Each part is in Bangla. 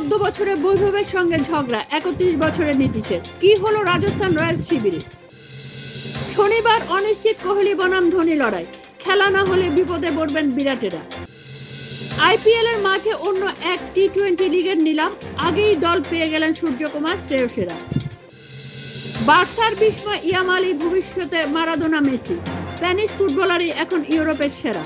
14 বছরে বৈভবের সঙ্গে ঝগড়া, 31 বছরের নীতিশের। কি হলো রাজস্থান রয়্যালস শিবিরে? শনিবার অনিশ্চিত কোহলি বনাম ধোনি লড়াই, খেলা না হলে বিপদে পড়বেন বিরাটেরা। আইপিএল এর মাঝে অন্য এক টি-20 লিগের নিলাম, আগেই দল পেয়ে গেলেন সূর্যকুমার শ্রেয়সেরা। বার্সার বিস্ময় ইয়ামালি, ভবিষ্যতে মারাদোনা মেসি, স্প্যানিশ ফুটবলারই এখন ইউরোপের সেরা।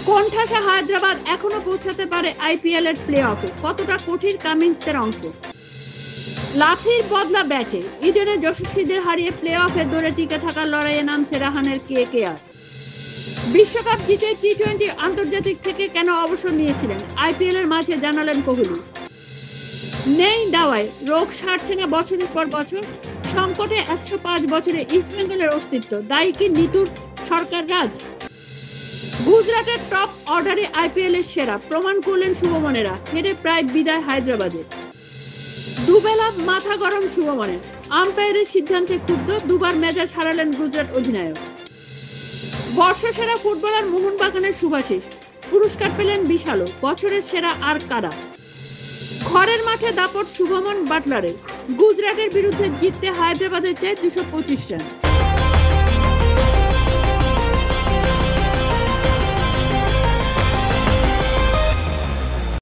কোণঠাসা হায়দ্রাবাদ এখনো পৌঁছাতে পারে আইপিএল এর প্লে অফে, কতটা কঠিন কামিন্সের অঙ্ক। লাথির বদলা ব্যাটে, ইডেনে যশস্বীদের হারিয়ে প্লে অফে দৌড়ে টিকে থাকার লড়াইয়ে নামছে রাহানের কেকেআর। বিশ্বকাপ জিতে টি-20 আন্তর্জাতিক থেকে কেন অবসর নিয়েছিলেন, আইপিএল এর মাঝে জানালেন কোহলি। নেই দাওয়ায়, রোগ সারছে না বছরের পর বছর, সংকটে 105 বছরে ইস্টবেঙ্গলের অস্তিত্ব, দায়ী কি নিতুর সরকার রাজ? গুজরাটের টপ অর্ডারে আইপিএল এর সেরা, প্রমাণ করলেন শুভমনেরা, হেরে প্রায় বিদায় হায়দ্রাবাদের। দুবেলা মাথা গরম শুভমনের, আম্পায়ারের সিদ্ধান্তে ক্ষুব্ধ, দুবার মেজাজ হারালেন গুজরাট অধিনায়ক। বর্ষসেরা ফুটবলার মোহনবাগানের শুভাশিস, পুরস্কার পেলেন বিশালও, বছরের সেরা আর কারা? ঘরের মাঠে দাপট শুভমন বাটলারের, গুজরাটের বিরুদ্ধে জিততে হায়দ্রাবাদের চাই 225 রান।